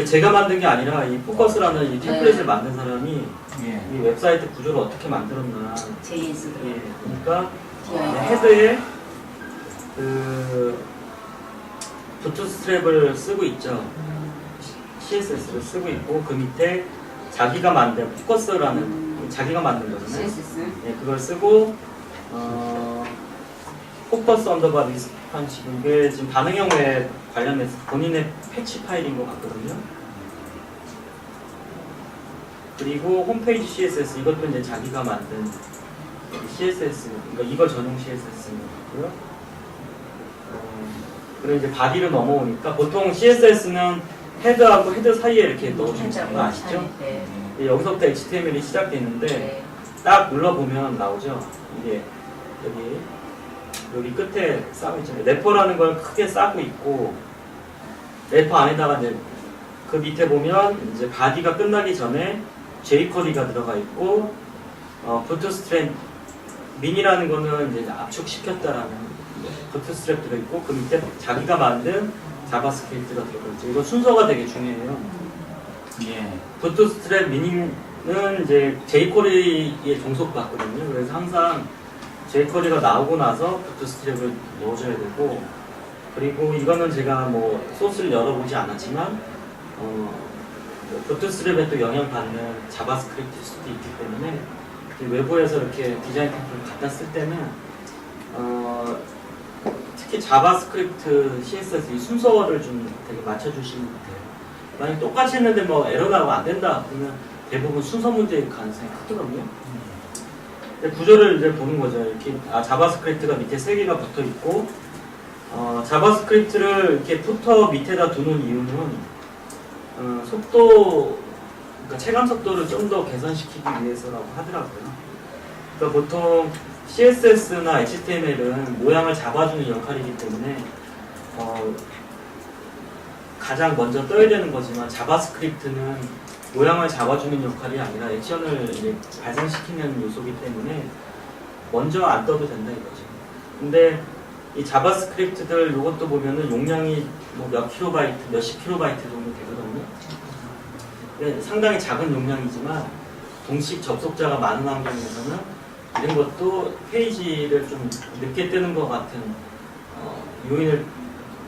이제 제가 만든 게 아니라 이 포커스라는 이 템플릿을 네. 만든 사람이 예. 이 웹사이트 구조를 어떻게 만들었나. JS 예, 그러니까 DI. 헤드에 그 부트스트랩을 쓰고 있죠. CSS를 쓰고 있고 그 밑에 자기가 만든 포커스라는 자기가 만든 거잖아요. CSS. 예, 그걸 쓰고 포커스 언더바 리스판치 이게 지금 반응형 웹 관련해서 본인의 패치 파일인 것 같거든요. 그리고 홈페이지 CSS 이것도 이제 자기가 만든 CSS 그러니까 이거 전용 CSS고요. 그리고 이제 바디로 넘어오니까 보통 CSS는 헤드하고 헤드 사이에 이렇게 넣어주는 거 아시죠? 네. 여기서부터 HTML이 시작되는데 네. 딱 눌러보면 나오죠. 이게 여기 끝에 싸고 있잖아요. 래퍼라는 걸 크게 싸고 있고 래퍼 안에다가 이제 그 밑에 보면 이제 바디가 끝나기 전에 jQuery가 들어가 있고 부트스트랩 민이라는 거는 이제 압축시켰다라는 부트스트랩 들어있고 그 밑에 자기가 만든 자바스크립트가 들어있죠. 이거 순서가 되게 중요해요. 예. 부트스트랩 미니는 이제 jQuery에 종속받거든요. 그래서 항상 jQuery가 나오고 나서 부트스트랩을 넣어줘야 되고 그리고 이거는 제가 뭐 소스를 열어보지 않았지만 부트스트랩에 또 영향받는 자바스크립트일 수도 있기 때문에 외부에서 이렇게 디자인 템플을 갖다 쓸 때는 특히 자바스크립트, CSS 이 순서를 좀 되게 맞춰주시면 돼요. 만약 똑같이 했는데 뭐 에러 나고 안 된다 그러면 대부분 순서 문제일 가능성이 크더라고요. 구조를 이제 보는 거죠. 이렇게 자바스크립트가 밑에 3개가 붙어 있고 자바스크립트를 이렇게 푸터 밑에다 두는 이유는 속도, 그러니까 체감 속도를 좀 더 개선시키기 위해서라고 하더라고요. 그러니까 보통 CSS나 HTML은 모양을 잡아주는 역할이기 때문에 가장 먼저 떠야 되는 거지만 자바스크립트는 모양을 잡아주는 역할이 아니라 액션을 이제 발생시키는 요소이기 때문에 먼저 안 떠도 된다 이거죠. 근데 이 자바스크립트들 이것도 보면은 용량이 뭐 몇 킬로바이트, 몇십 킬로바이트 정도 되거든요. 근데 상당히 작은 용량이지만 동식 접속자가 많은 환경에서는 이런 것도 페이지를 좀 늦게 뜨는 것 같은 요인을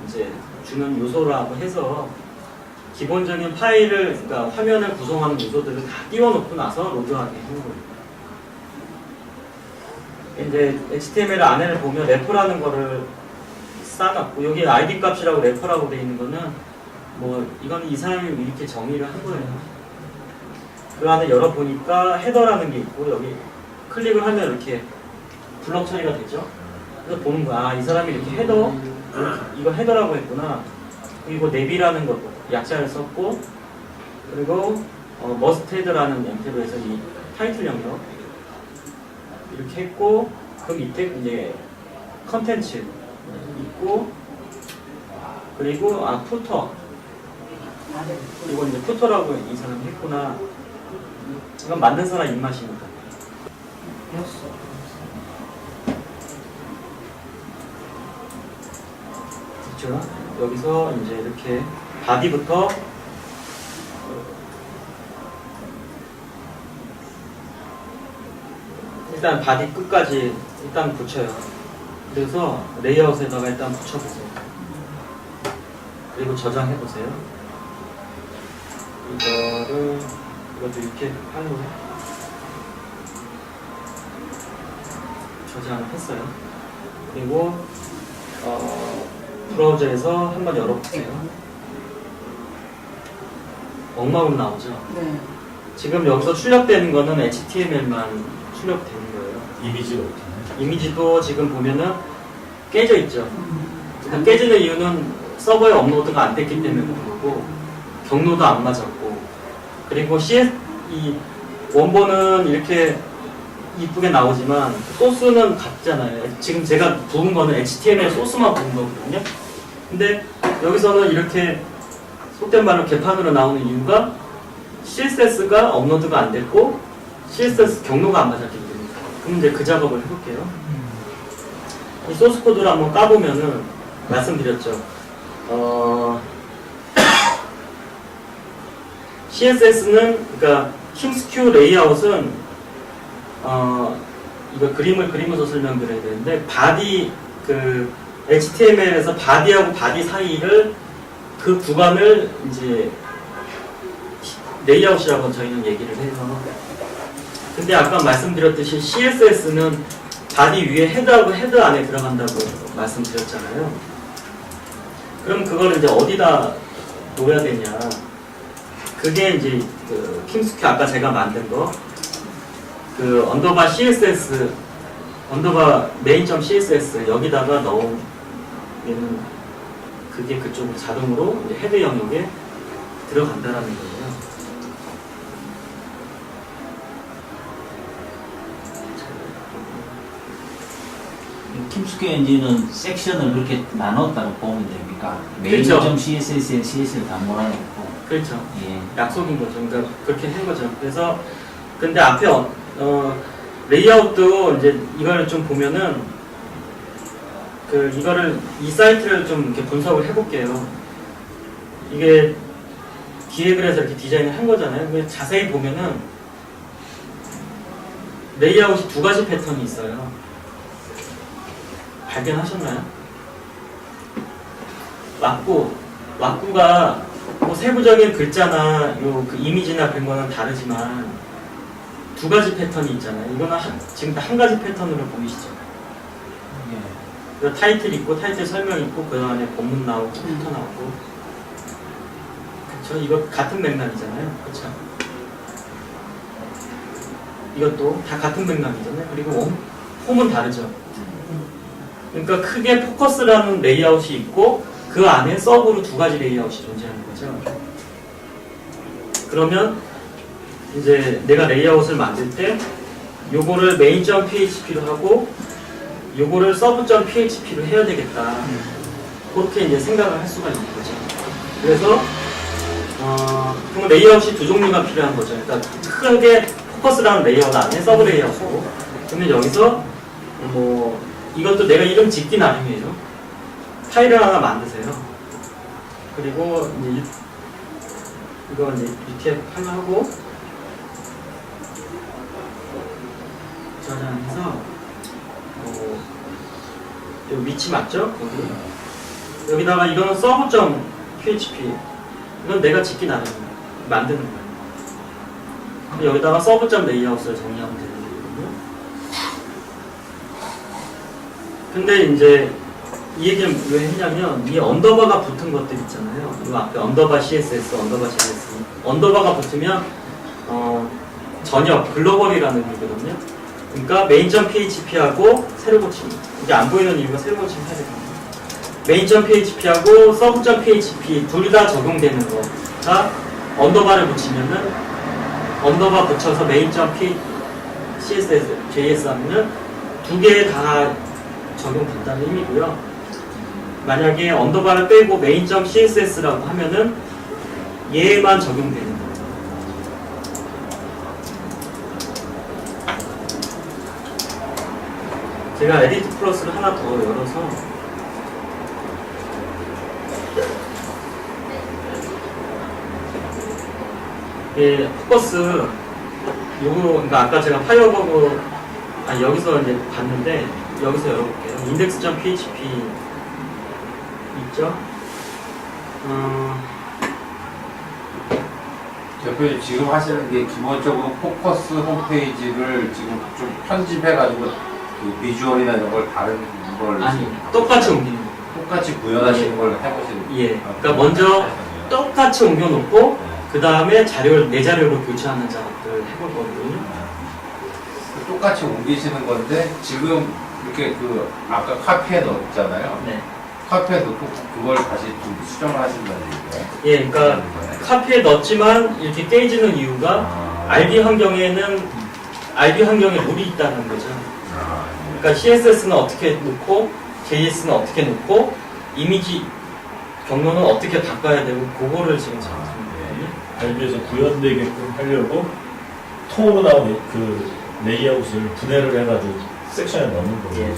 이제 주는 요소라고 해서 기본적인 파일을, 그러니까 화면을 구성하는 요소들을 다 띄워놓고 나서 로드하게 하는 거예요. 이제 HTML 안에를 보면 래퍼라는 거를 쌓아놨고 여기 ID 값이라고 래퍼라고 되어 있는 거는 뭐 이건 이 사람이 이렇게 정의를 한 거예요. 그 안에 열어보니까 헤더라는 게 있고 여기 클릭을 하면 이렇게 블럭 처리가 되죠. 그래서 보는 거야. 이 사람이 이렇게 헤더, 이거 헤더라고 했구나. 그리고 네비라는 것도 약자를 썼고 그리고 머스테드라는 형태로 해서 이 타이틀 영역 이렇게 했고 그 밑에 이제 컨텐츠 있고 그리고 푸터 이거 이제 푸터라고 이 사람이 했구나. 이건 만든 사람 입맛이니까. 그렇죠? 여기서 이제 이렇게 바디부터 일단 바디 끝까지 일단 붙여요. 그래서 레이아웃에다가 일단 붙여보세요. 그리고 저장해보세요. 이것도 이렇게 파일로 저장을 했어요. 그리고 브라우저에서 한번 열어보세요. 엉망으로 나오죠? 네. 지금 여기서 출력되는 거는 HTML만 출력되는 거예요. 이미지가 없잖아요. 이미지도 지금 보면은 깨져 있죠. 깨지는 이유는 서버에 업로드가 안 됐기 때문에 그런 거고 경로도 안 맞았고 그리고 이 원본은 이렇게 이쁘게 나오지만 소스는 같잖아요. 지금 제가 부은 거는 HTML 소스만 부은 거거든요. 근데 여기서는 이렇게 속된 말로 개판으로 나오는 이유가 CSS가 업로드가 안 됐고 CSS 경로가 안 맞았기 때문에. 그럼 이제 그 작업을 해볼게요. 이 소스 코드를 한번 까보면은 말씀드렸죠. CSS는 그러니까 킹스큐 레이아웃은 이거 그림에서 설명드려야 되는데 바디 그 HTML에서 바디하고 바디 사이를 그 구간을 이제 레이아웃이라고 저희는 얘기를 해서 근데 아까 말씀드렸듯이 CSS는 바디 위에 헤드하고 헤드 안에 들어간다고 말씀드렸잖아요. 그럼 그걸 이제 어디다 놓아야 되냐? 그게 이제 그 킹스큐 아까 제가 만든 거 그 언더바 CSS 언더바 main.css 여기다가 넣으면 그게 그쪽으로 자동으로 이제 헤드 영역에 들어간다라는 거예요. 킴스퀘어 엔진은 섹션을 그렇게 나눴다고 보면 됩니까? 그렇죠. main.css에 CS를 다 몰아놓고. 그렇죠. 예. 약속인 거죠. 그러니까 그렇게 한 거죠. 그래서 근데 앞에 레이아웃도 이제 이걸 좀 보면은 그 이거를 이 사이트를 좀 이렇게 분석을 해볼게요. 이게 기획을 해서 이렇게 디자인을 한 거잖아요. 근데 자세히 보면은 레이아웃이 두 가지 패턴이 있어요. 발견하셨나요? 왁구가 뭐 세부적인 글자나 요 그 이미지나 그런 거는 다르지만 두 가지 패턴이 있잖아요. 이거는 지금 한 가지 패턴으로 보이시죠? 그 타이틀 있고 타이틀 설명 있고 그 안에 본문 나오고 필터 나오고 그렇죠? 이거 같은 맥락이잖아요. 그렇죠? 이것도 다 같은 맥락이잖아요. 그리고 홈은 다르죠. 그러니까 크게 포커스라는 레이아웃이 있고 그 안에 서브로 두 가지 레이아웃이 존재하는 거죠. 그러면 이제 내가 레이아웃을 만들 때 요거를 main.php로 하고 요거를 sub.php로 해야 되겠다. 그렇게 이제 생각을 할 수가 있는 거죠. 그래서 그럼 레이아웃이 두 종류가 필요한 거죠. 그러니까 크게 포커스라는 레이아웃 안에 서브 레이아웃이고 그러면 여기서 뭐 이것도 내가 이름 짓기 나름이에요. 파일을 하나 만드세요. 그리고 이제 이거 이제 UTF 하나 하고 저장해서 여기 위치 맞죠? 여기다가 이거는 server.php 이건 내가 짓기 나름이에요. 만드는 거예요. 여기다가 server.layout을 정리하면 되는 거거든요. 근데 이제 이 얘기는 왜 했냐면 이 언더바가 붙은 것들 있잖아요. 이 앞에 언더바 CSS, 언더바 CSS 언더바가 붙으면 전역, 글로벌이라는 의미거든요. 그러니까 main.php하고 새로 고침 이게 안 보이는 이유가 새로 고침 해야 되거든요. main.php하고 sub.php 둘 다 적용되는 거가 언더바를 붙이면은 언더바 붙여서 main.css, js 하면은 두 개 다 적용된다는 의미고요. 만약에 언더바를 빼고 main.css라고 하면은 얘만 적용되는 거예요. 제가 에디트 플러스를 하나 더 열어서 포커스 요거 그러니까 아까 제가 파이어버그 여기서 이제 봤는데 여기서 열어볼게요. index.php 있죠? 대표님 지금 하시는 게 기본적으로 포커스 홈페이지를 지금 좀 편집해가지고 그 비주얼이나 이런 걸 다른 걸 아니 지금 똑같이 옮기는 거예요. 똑같이 구현하시는 걸 해보시는 거예요. 예. 그러니까 먼저 똑같이 옮겨놓고 그 다음에 자료를 내 자료로 교체하는 작업들을 해볼 거거든요. 똑같이 옮기시는 건데 지금 이렇게 그 아까 카피에 넣었잖아요. 네. 카피에 넣고 그걸 다시 좀 수정을 하신다는 얘기예요. 예, 그러니까 카피에 넣었지만 이렇게 깨지는 이유가 RB 환경에는 RB 환경에 물이 있다는 거죠. 그러니까 CSS는 어떻게 놓고 JS는 어떻게 놓고 이미지 경로는 어떻게 바꿔야 되고 그거를 지금 작업하는 거거든요. RB에서 구현되게끔 하려고 톰으로 나온 그 레이아웃을 분해를 해가지고 섹션에 넣는 거예요. 예.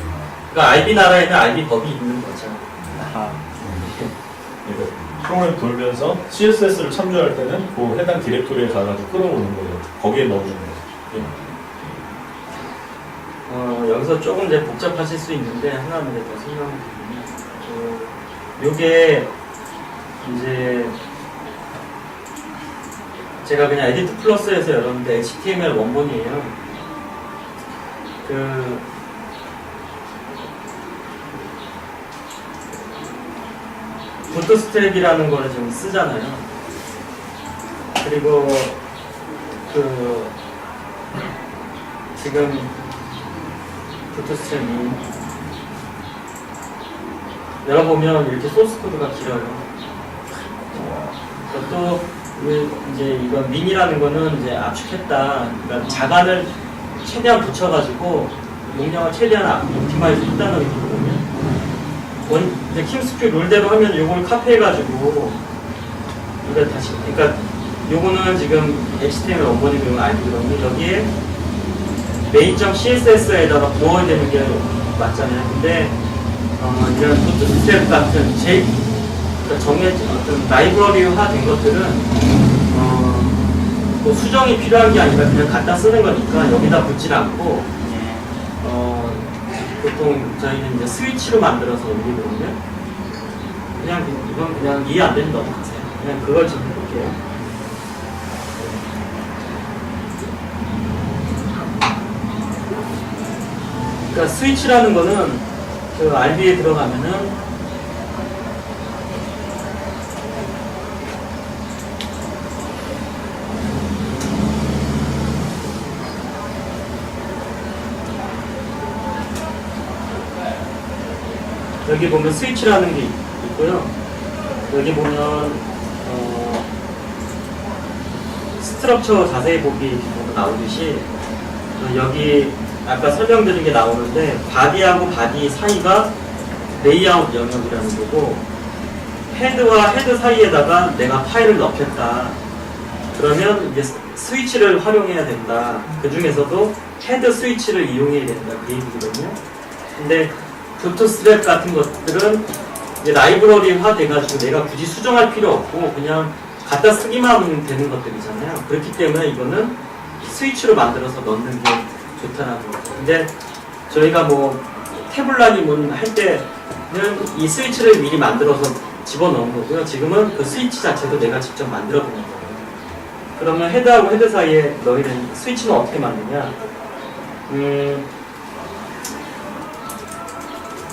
그러니까 RB 나라에는 RB 법이 있는 거죠. 그러니까 프로그램 돌면서 CSS를 참조할 때는 그 해당 디렉토리에 가가지고 끌어오는 거예요. 거기에 넣어주는 거죠. 여기서 조금 이제 복잡하실 수 있는데 하나만 이제 더 설명을 드리면 요게 이제 제가 그냥 에디트 플러스에서 열었는데 HTML 원본이에요. 부트스트랩이라는 거를 지금 쓰잖아요. 그리고 지금 부트스트랩이 열어보면 이렇게 소스 코드가 길어요. 또 이제 이건 민이라는 거는 이제 압축했다. 그러니까 자간을 최대한 붙여가지고 용량을 최대한 옵티마이즈 했다는 의미거든요. 이제 킴스큐 룰대로 하면 요걸 카피해가지고 이걸 다시, 그러니까 요거는 지금 HTML 원본이고 이건 아이디거든요. 여기에 main.css에다가 부어야 되는 게 맞잖아요. 근데 이런 부트스트랩 같은 그러니까 정해진 어떤 라이브러리화 된 것들은 뭐 수정이 필요한 게 아니라 그냥 갖다 쓰는 거니까 여기다 붙질 않고 보통 저희는 이제 스위치로 만들어서 올리거든요. 그냥 이건 그냥 이해 안 되는 거 넘어가세요. 그냥 그걸 지금 해볼게요. 그러니까 스위치라는 거는 그 RB에 들어가면은 여기 보면 스위치라는 게 있고요. 여기 보면 스트럭처 자세히 보기 나오듯이 여기 아까 설명드린 게 나오는데 바디하고 바디 사이가 레이아웃 영역이라는 거고 헤드와 헤드 사이에다가 내가 파일을 넣겠다. 그러면 이제 스위치를 활용해야 된다. 그 중에서도 헤드 스위치를 이용해야 된다. 그 얘기거든요. 근데 부트스트랩 같은 것들은 이제 라이브러리화 돼가지고 내가 굳이 수정할 필요 없고 그냥 갖다 쓰기만 하면 되는 것들이잖아요. 그렇기 때문에 이거는 스위치로 만들어서 넣는 게 좋다는 거죠. 근데 저희가 뭐 태블라님은 할 때는 이 스위치를 미리 만들어서 집어넣은 거고요. 지금은 그 스위치 자체도 내가 직접 만들어 보는 거예요. 그러면 헤드하고 헤드 사이에 너희는 스위치는 어떻게 만드냐?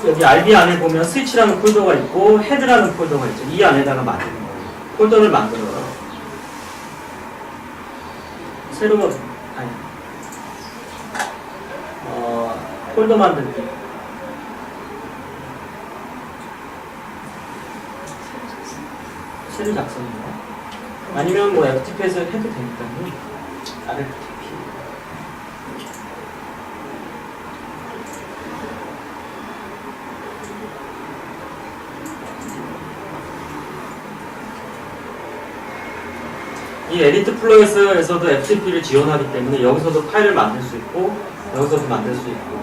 여기 RB 안에 보면 스위치라는 폴더가 있고 헤드라는 폴더가 있죠. 이 안에다가 만드는 거예요. 폴더를 만들어요. 새로 폴더 만들기. 새로 작성인가요? 아니면 뭐 FTP에서 해도 되니까요. RFTP. 이 에디트 플러스에서도 FTP를 지원하기 때문에 여기서도 파일을 만들 수 있고 여기서도 만들 수 있고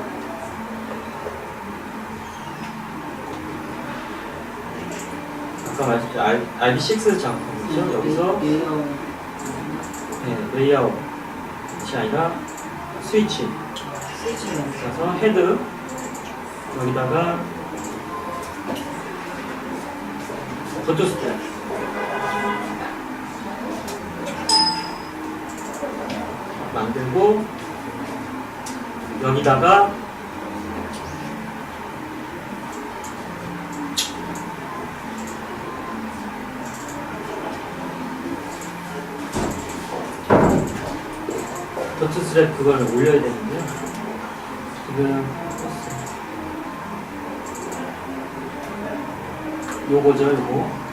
아까 말했죠. RB6 작업이죠. 여기서 레이아웃이 아니라 스위치 그래서 헤드 여기다가 부트스트랩 만들고 여기다가 부트스트랩 그걸 올려야 되는데 지금 요거죠 요거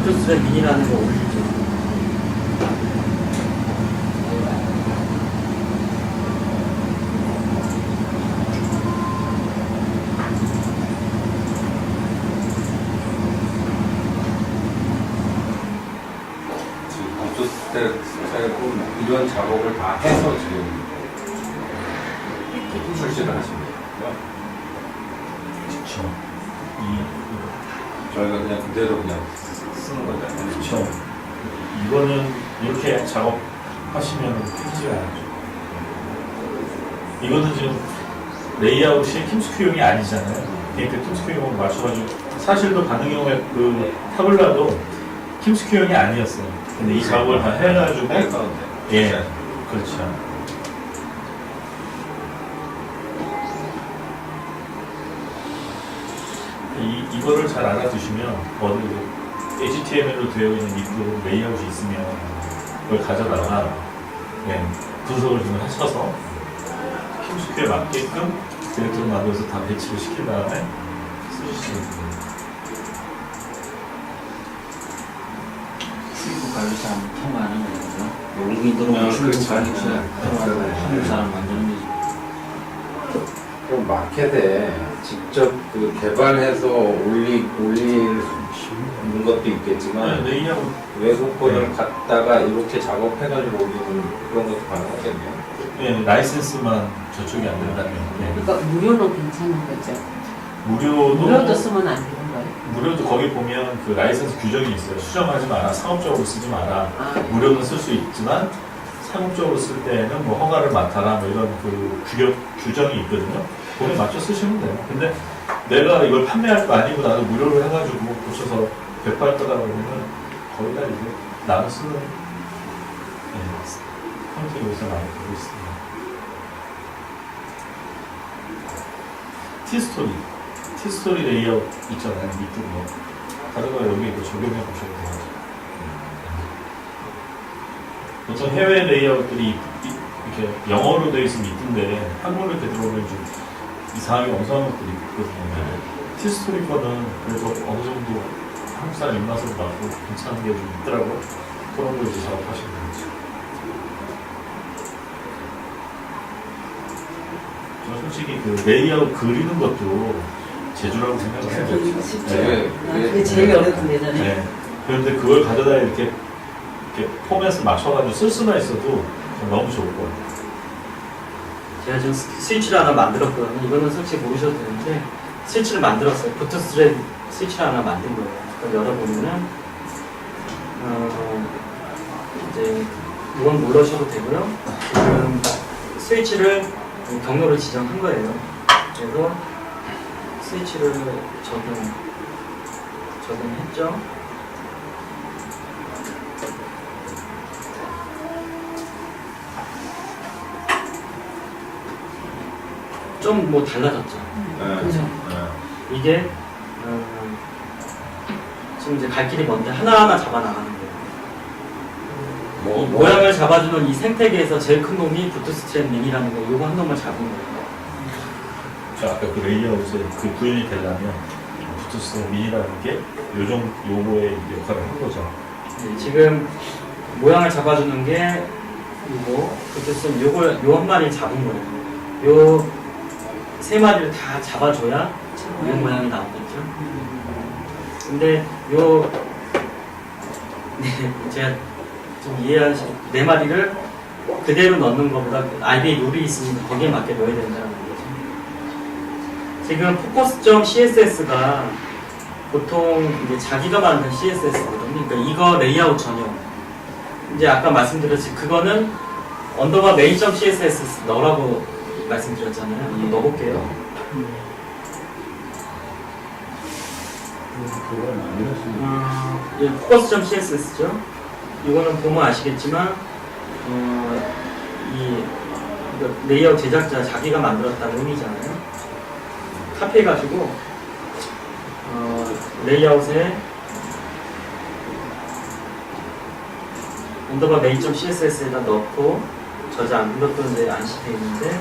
부트스트랩 미니라는 거 올리죠. 지금 부트스트랩은 이런 작업을 다 해서 지금 출시를 하신 거예요. 그렇죠. 저희가 그냥 그대로 그냥 쓰는 거잖아요. 그렇죠. 이거는 이렇게 작업하시면 패키지가 아니죠. 이거는 지금 레이아웃이 팀스큐용이 아니잖아요. 그러니까 팀스큐용을 맞춰가지고 사실도 가는 경우에 그 타블라도 팀스큐용이 아니었어요. 근데 이 작업을 다 해가지고 예, 그렇죠. 이거를 잘 알아두시면 어디 HTML로 되어 있는 입구 레이아웃이 있으면 그걸 가져다가 예, 분석을 좀 하셔서 팀스큐에 맞게끔 디렉터를 만들어서 다 배치를 시킨 다음에 쓰시면 됩니다. 출입국 관리 사람 통과하는 거죠. 용기 들어오면 그렇죠. 출입국 관리 사람 한국 사람 만드는 거지. 그럼 마켓에 직접 그 개발해서 올릴 것도 있겠지만 네, 레이아웃 외국 거를 네. 갖다가 이렇게 작업해가지고 올리는 그런 것도 가능하겠네요. 예, 라이센스만 저쪽이 안 된다면 예. 그러니까 무료는 괜찮은 거죠. 무료도 무료도 쓰면 안 되는 거예요. 무료도 거기 보면 그 라이센스 규정이 있어요. 수정하지 마라, 상업적으로 쓰지 마라. 아, 무료는 쓸 수 있지만 상업적으로 쓸 때는 뭐 허가를 맡아라 뭐 이런 그 규정이 있거든요. 거기에 맞춰 쓰시면 돼요. 근데 내가 이걸 판매할 거 아니고 나도 무료로 해가지고 고쳐서 배포할 거다 그러면 거의 다 이제 나도 쓰는 형태로 요새 많이 보고 있습니다. 티스토리 레이아웃 있잖아요. 밑으로 뭐 가져가 여기 이거 적용해 보셔도 돼요. 보통 해외 레이아웃들이 이렇게 영어로 되어 있으면 이쁜데 한국어로 되들어오면 좀 이상하게 엉성한 것들이 있거든요. 티스토리 거는 그래도 어느 정도 한국 사람 입맛으로 맞고 괜찮은 게 좀 있더라고요. 그런 거 이제 작업하시면 되죠. 저 솔직히 그 레이아웃 그리는 것도 제주라고 생각을 해요. 그게 쉽죠. 네. 그게 제일 어려운 데잖아요. 네. 그런데 그걸 가져다 이렇게 포맷을 맞춰가지고 쓸 수만 있어도 너무 좋을 것 같아요. 제가 지금 스위치를 하나 만들었거든요. 이거는 솔직히 모르셔도 되는데 스위치를 만들었어요. 부트스트랩 스위치를 하나 만든 거예요. 그걸 열어보면은 이제 이건 몰라셔도 되고요. 지금 스위치를 경로를 지정한 거예요. 그래서 스위치를 적용했죠. 좀 뭐 달라졌죠. 그죠. 이게 지금 이제 갈 길이 먼데 하나하나 잡아 나가는 거예요. 이 모양을 잡아주는 이 생태계에서 제일 큰 놈이 부트스트랩 미니라는 거, 요거 한 놈을 잡은 거예요. 저 아까 그 레이아웃에 그 구현이 되려면 부트스트랩 미니라는 게 요거의 역할을 한 거죠. 네, 지금 모양을 잡아주는 게 요거 부트스트랩 요 한 마리 잡은 거예요. 요 세 마리를 다 잡아줘야 이 모양이 나오겠죠. 근데 제가 좀 이해하시, 네 마리를 그대로 넣는 것보다 IDE 룰이 있으니까 거기에 맞게 넣어야 된다는 거죠. 지금 focus.css가 보통 이제 자기가 만든 CSS거든요. 그러니까 이거 레이아웃 전용. 이제 아까 말씀드렸지, 그거는 언더바 main.css 넣으라고 말씀드렸잖아요. 한번 넣어볼게요. 이 focus.css죠. 이거는 보면 아시겠지만 이거 레이아웃 제작자 자기가 만들었다는 의미잖아요. 카피해가지고 레이아웃에 언더바 main.css에다 넣고 저장, 이것도 이제 안시돼 있는데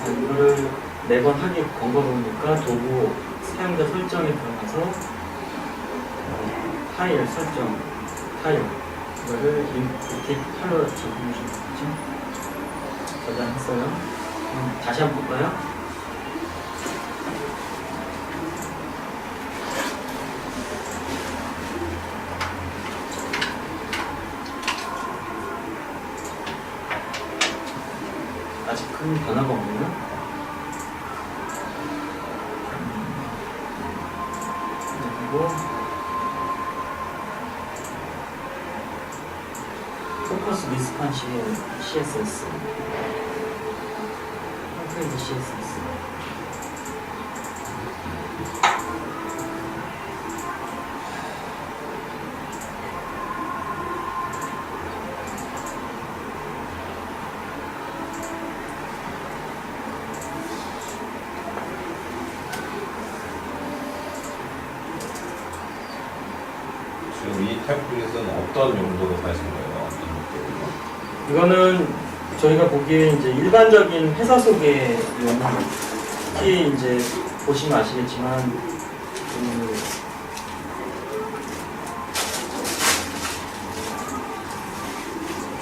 이거를 매번 하기 번거로우니까 도구 사용자 설정에 들어가서 파일 설정 파일 이거를 이렇게 팔로 적어주시면 되죠. 저장했어요. 다시 한번 볼까요? 아직 큰 변화가 없네요. 그리고 포커스 리스판식의 CSS 홈페이지 CSS 지금 이 템플릿은 어떤 용도로 사신 거예요? 어떤 목적으로? 이거는 저희가 보기에 이제 일반적인 회사 소개용, 특히 이제 보시면 아시겠지만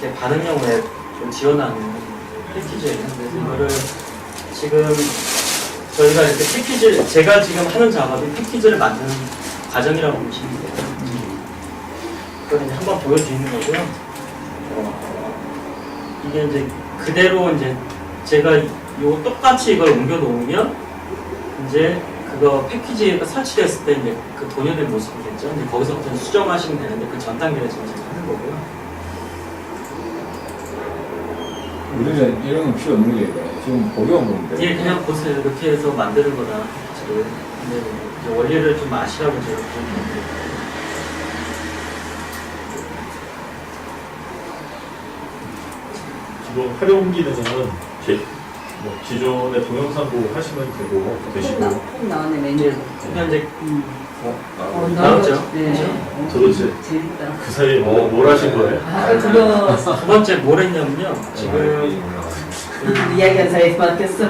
이렇게 반응형 웹을 지원하는 패키지예요. 그래서 이거를 지금 저희가 이렇게 패키지, 제가 지금 하는 작업이 패키지를 만드는 과정이라고 보시면 돼요. 그걸 이제 한번 보여드리는 거고요. 이게 이제 그대로 이제 제가 요 똑같이 이걸 옮겨 놓으면 이제 그거 패키지가 설치됐을 때 이제 그 동일된 모습이겠죠. 이제 거기서부터 수정하시면 되는데 그 전 단계를 지금 제가 하는 거고요. 우리는 이런 건 필요 없는 게 있어요. 지금 보기 없는데. 예, 그냥 보세요. 이렇게 해서 만드는 거다. 지금. 근데 이제 원리를 좀 아시라고 제가 그런 건데. 기본 활용 기능은 뭐 기존의 동영상 보고 하시면 되시고 꼭 나오네 메뉴. 그냥 이제 나왔죠? 나왔죠? 네. 도대체 재밌다. 그 사이에 뭘 하신 거예요? 그거 두 번째 뭘 했냐면요. 지금 이야기한 사이에 맡겼어.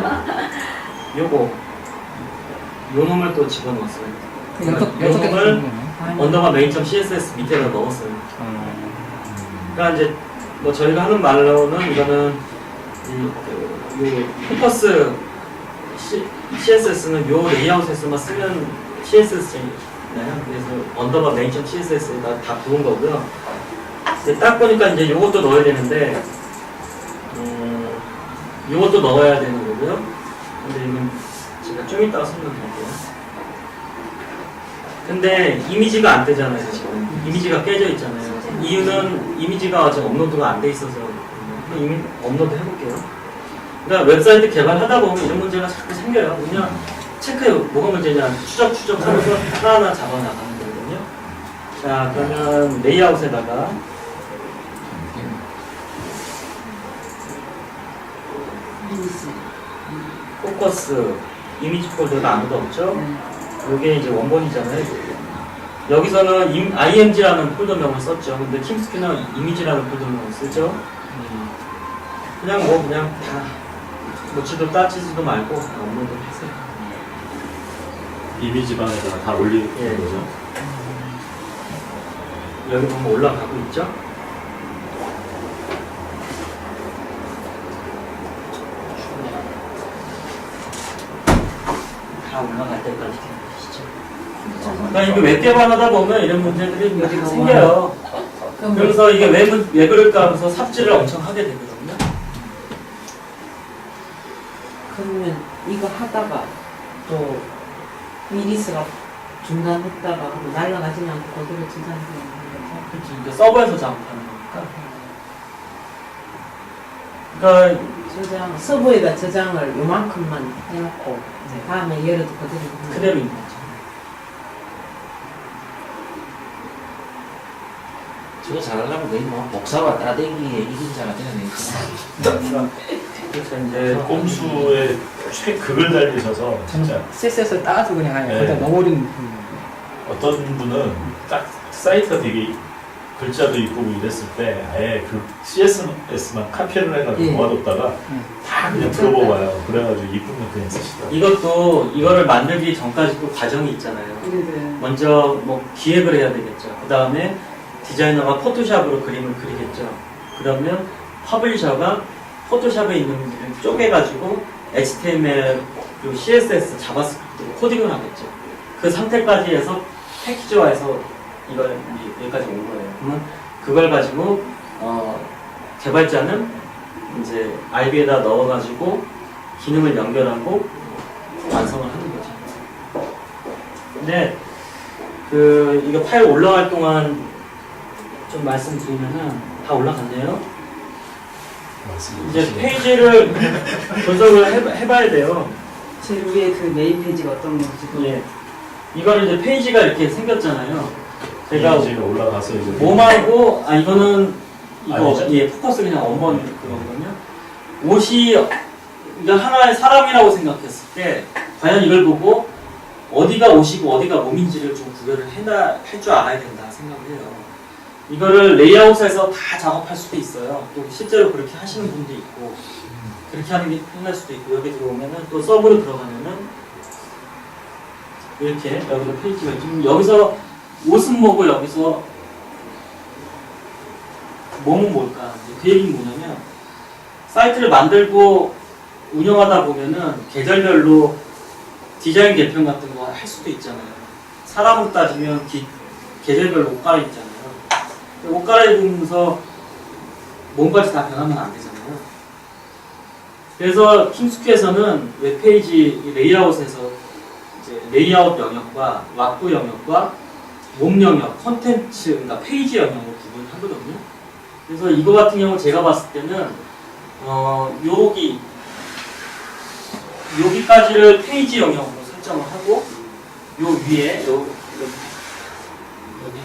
요거 요 놈을 또 집어넣었어요. 여섯 개 요 놈을 쓰는 언더바 main.css 밑에다 넣었어요. 그러니까 이제 뭐 저희가 하는 말로는 이거는 이 포커스 CSS는 요 레이아웃에서만 쓰면 CSS잖아요. 그래서 언더바 main.css에다 다 부은 거고요. 근데 딱 보니까 이제 요것도 넣어야 되는데 요것도 넣어야 되는 거고요. 근데 이건 제가 좀 이따가 설명드릴게요. 근데 이미지가 안 되잖아요, 지금. 이미지가 깨져 있잖아요. 이유는 이미지가 아직 업로드가 안 돼 있어서 이미 업로드 해볼게요. 그러니까 웹사이트 개발하다 보면 이런 문제가 자꾸 생겨요. 그냥 체크해 뭐가 문제냐 추적하면서 하나하나 잡아나가는 거거든요. 자, 그러면 레이아웃에다가 포커스 이미지 폴더가 아무도 없죠? 이게 이제 원본이잖아요. 여기서는 img라는 폴더명을 썼죠. 근데 킴스키는 이미지라는 폴더명을 쓰죠. 그냥 다 묻지도 따지지도 말고 업로드 하세요. 이미지방에다가 다 올리는 예. 거죠. 여기 보면 올라가고 있죠. 다 올라갈 때까지 기다리시죠. 그러니까 이게 웹 개발하다 보면 이런 문제들이 다 생겨요. 그래서 이게 왜 그럴까 하면서 삽질을 엄청 하게 되거든요. 그러면 이거 하다가 또 미리스가 중단했다가 뭐 날아가지는 않고 그대로 진행되는 거죠. 그렇지. 이제 서버에서 작업하는 거니까. 그러니까 저장 서버에다 저장을 요만큼만 해놓고 다음에 열어도 그대로 있는 그대로 있는 거죠. 저거 잘하려면 거의 뭐 목사와 따대기의 이긴자가 되는 거예요. 그래서 이제 꼼수에 최극을 달리셔서 진짜 CSS 따서 그냥 아예 네. 거기다 넣어버리는. 어떤 분은 딱 사이트가 되게 글자도 이쁘고 이랬을 때 아예 그 CSS만 카피를 해가지고 예. 모아뒀다가 다 그냥 들어봐봐요. 그래가지고 이쁜 그냥 쓰시다. 이것도 이거를 만들기 전까지 또 과정이 있잖아요. 네네. 먼저 뭐 기획을 해야 되겠죠. 그 다음에 디자이너가 포토샵으로 그림을 그리겠죠. 그러면 퍼블리셔가 포토샵에 있는 문제를 쪼개가지고 HTML 그리고 CSS, 자바스크립트로 코딩을 하겠죠. 그 상태까지 해서 패키지화해서 이걸 여기까지 온 거예요. 그러면 그걸 가지고 개발자는 이제 IB에다 넣어가지고 기능을 연결하고 완성을 하는 거죠. 근데 이거 파일 올라갈 동안 좀 말씀드리면은 다 올라갔네요. 이제 페이지를 분석을 해봐야 돼요. 제일 위에 그 메인 페이지가 어떤 건지. 예. 이거는 이제 페이지가 이렇게 생겼잖아요. 제가 페이지가 올라가서 이제 몸하고 이거는 이거 아니죠? 예 포커스 그냥 원본 그거거든요. 옷이 이거 하나의 사람이라고 생각했을 때 과연 이걸 보고 어디가 옷이고 어디가 몸인지를 좀 구별을 할 줄 알아야 된다 생각을 해요. 이거를 레이아웃에서 다 작업할 수도 있어요. 또 실제로 그렇게 하시는 분도 있고 그렇게 하는 게 편할 수도 있고 여기 들어오면은 또 서브로 들어가면은 이렇게 여기도 페이지가 지금 여기서 옷은 뭐고 여기서 몸은 뭘까? 그 얘기는 뭐냐면 사이트를 만들고 운영하다 보면은 계절별로 디자인 개편 같은 거 할 수도 있잖아요. 사람으로 따지면 계절별로 옷 갈아입잖아요. 옷 갈아입으면서 몸까지 다 변하면 안 되잖아요. 그래서 킹스큐에서는 웹페이지 레이아웃에서 이제 레이아웃 영역과 왁구 영역과 몸 영역, 콘텐츠, 그러니까 페이지 영역으로 구분하거든요. 그래서 이거 같은 경우 제가 봤을 때는 여기까지를 페이지 영역으로 설정을 하고 요 위에 여기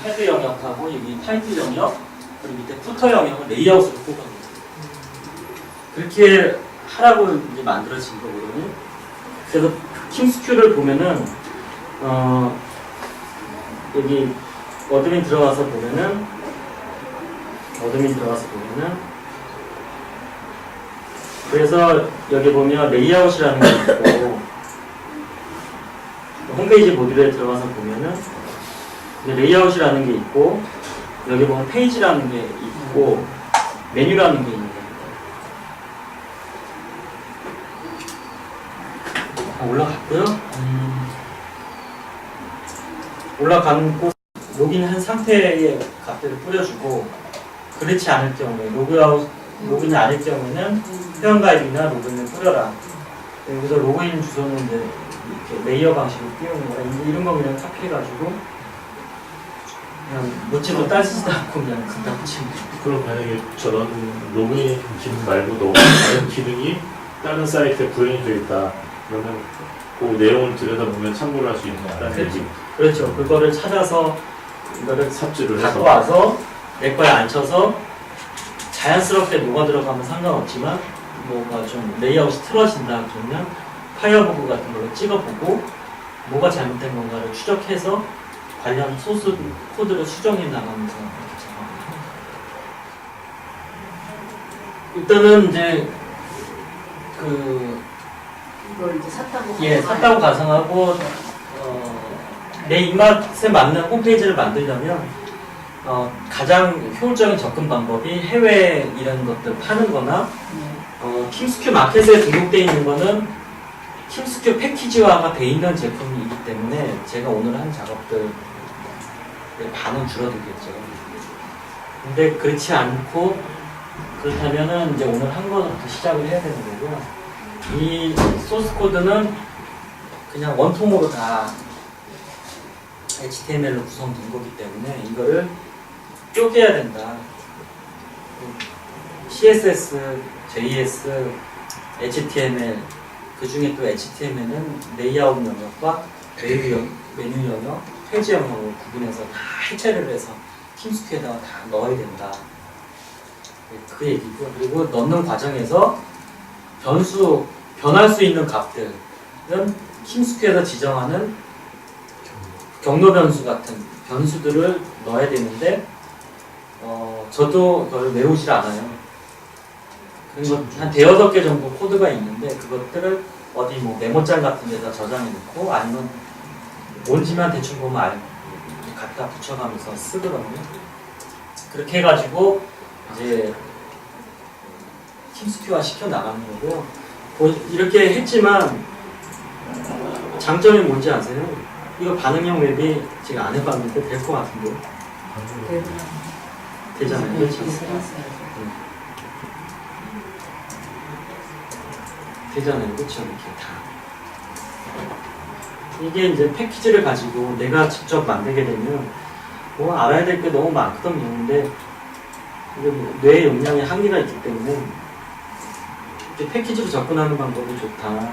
헤드 영역하고 여기 타이틀 영역 그리고 밑에 푸터 영역을 레이아웃으로 꼽아놓습니다. 그렇게 하라고 이제 만들어진 거거든요. 그래서 킹스큐를 보면은 여기 어드민 들어가서 보면은 그래서 여기 보면 레이아웃이라는 게 있고 홈페이지 모듈에 들어가서 보면은 레이아웃이라는 게 있고 여기 보면 페이지라는 게 있고 메뉴라는 게 있는 겁니다. 올라갔고요. 올라가고 로그인한 상태의 값들을 뿌려주고 그렇지 않을 경우에 로그인이 아닐 경우에는 회원가입이나 로그인을 뿌려라. 여기서 로그인 주소는 이제 이렇게 레이어 방식으로 띄우는 거라 이제 이런 거 그냥 카피해가지고 그냥 묻지도 따지지도 않고 그냥 갖다 붙이면 돼요. 그럼 만약에 저런 로그인 기능 말고도 다른 기능이 다른 사이트에 구현이 되어 있다. 그러면 그 내용을 들여다보면 참고를 할 수 있는 얘기. 그렇죠. 그거를 찾아서 이거를 삽질을 갖고 해서 와서 내 거에 앉혀서 자연스럽게 녹아 들어가면 상관없지만 뭐가 좀 레이아웃이 틀어진다 그러면 파이어보그 같은 걸로 찍어보고 뭐가 잘못된 건가를 추적해서 관련 소스 코드를 수정해 나가면서 이렇게 작업을 합니다. 일단은 이제 이걸 이제 샀다고. 샀다고 가정하고 내 입맛에 맞는 홈페이지를 만들려면 가장 효율적인 접근 방법이 해외 이런 것들 파는 거나 킹스큐 마켓에 등록되어 있는 거는 킹스큐 패키지화가 돼 있는 제품이기 때문에 제가 오늘 한 작업들 반은 줄어들겠죠. 근데 그렇지 않고 그렇다면은 이제 오늘 한 거부터 시작을 해야 되는 거고요. 이 소스 코드는 그냥 원통으로 다 HTML로 구성된 거기 때문에 이거를 쪼개야 된다. CSS, JS, HTML 그 중에 또 HTML은 레이아웃 영역과 메뉴 영역, 페이지 영역을 구분해서 다 해체를 해서 킹스큐에다가 다 넣어야 된다. 그 얘기고 그리고 넣는 과정에서 변할 수 있는 값들은 킹스큐에서 지정하는 경로 변수 같은 변수들을 넣어야 되는데 저도 그걸 외우질 않아요. 그리고 한 대여섯 개 정도 코드가 있는데 그것들을 어디 뭐 메모장 같은 데다 저장해 놓고 아니면 뭔지만 대충 보면 갖다 붙여가면서 쓰거든요. 그렇게 해가지고 이제 팀스큐화 시켜 나가는 거고요. 이렇게 했지만 장점이 뭔지 아세요? 이거 반응형 웹이 제가 안 해봤는데 될 것 같은데 되잖아요. 그렇죠? 되잖아요. 그렇죠? 이렇게 다. 이게 이제 패키지를 가지고 내가 직접 만들게 되면 뭐 알아야 될 게 너무 많거든요. 근데 이게 뭐 뇌 용량의 한계가 있기 때문에 이렇게 패키지로 접근하는 방법이 좋다.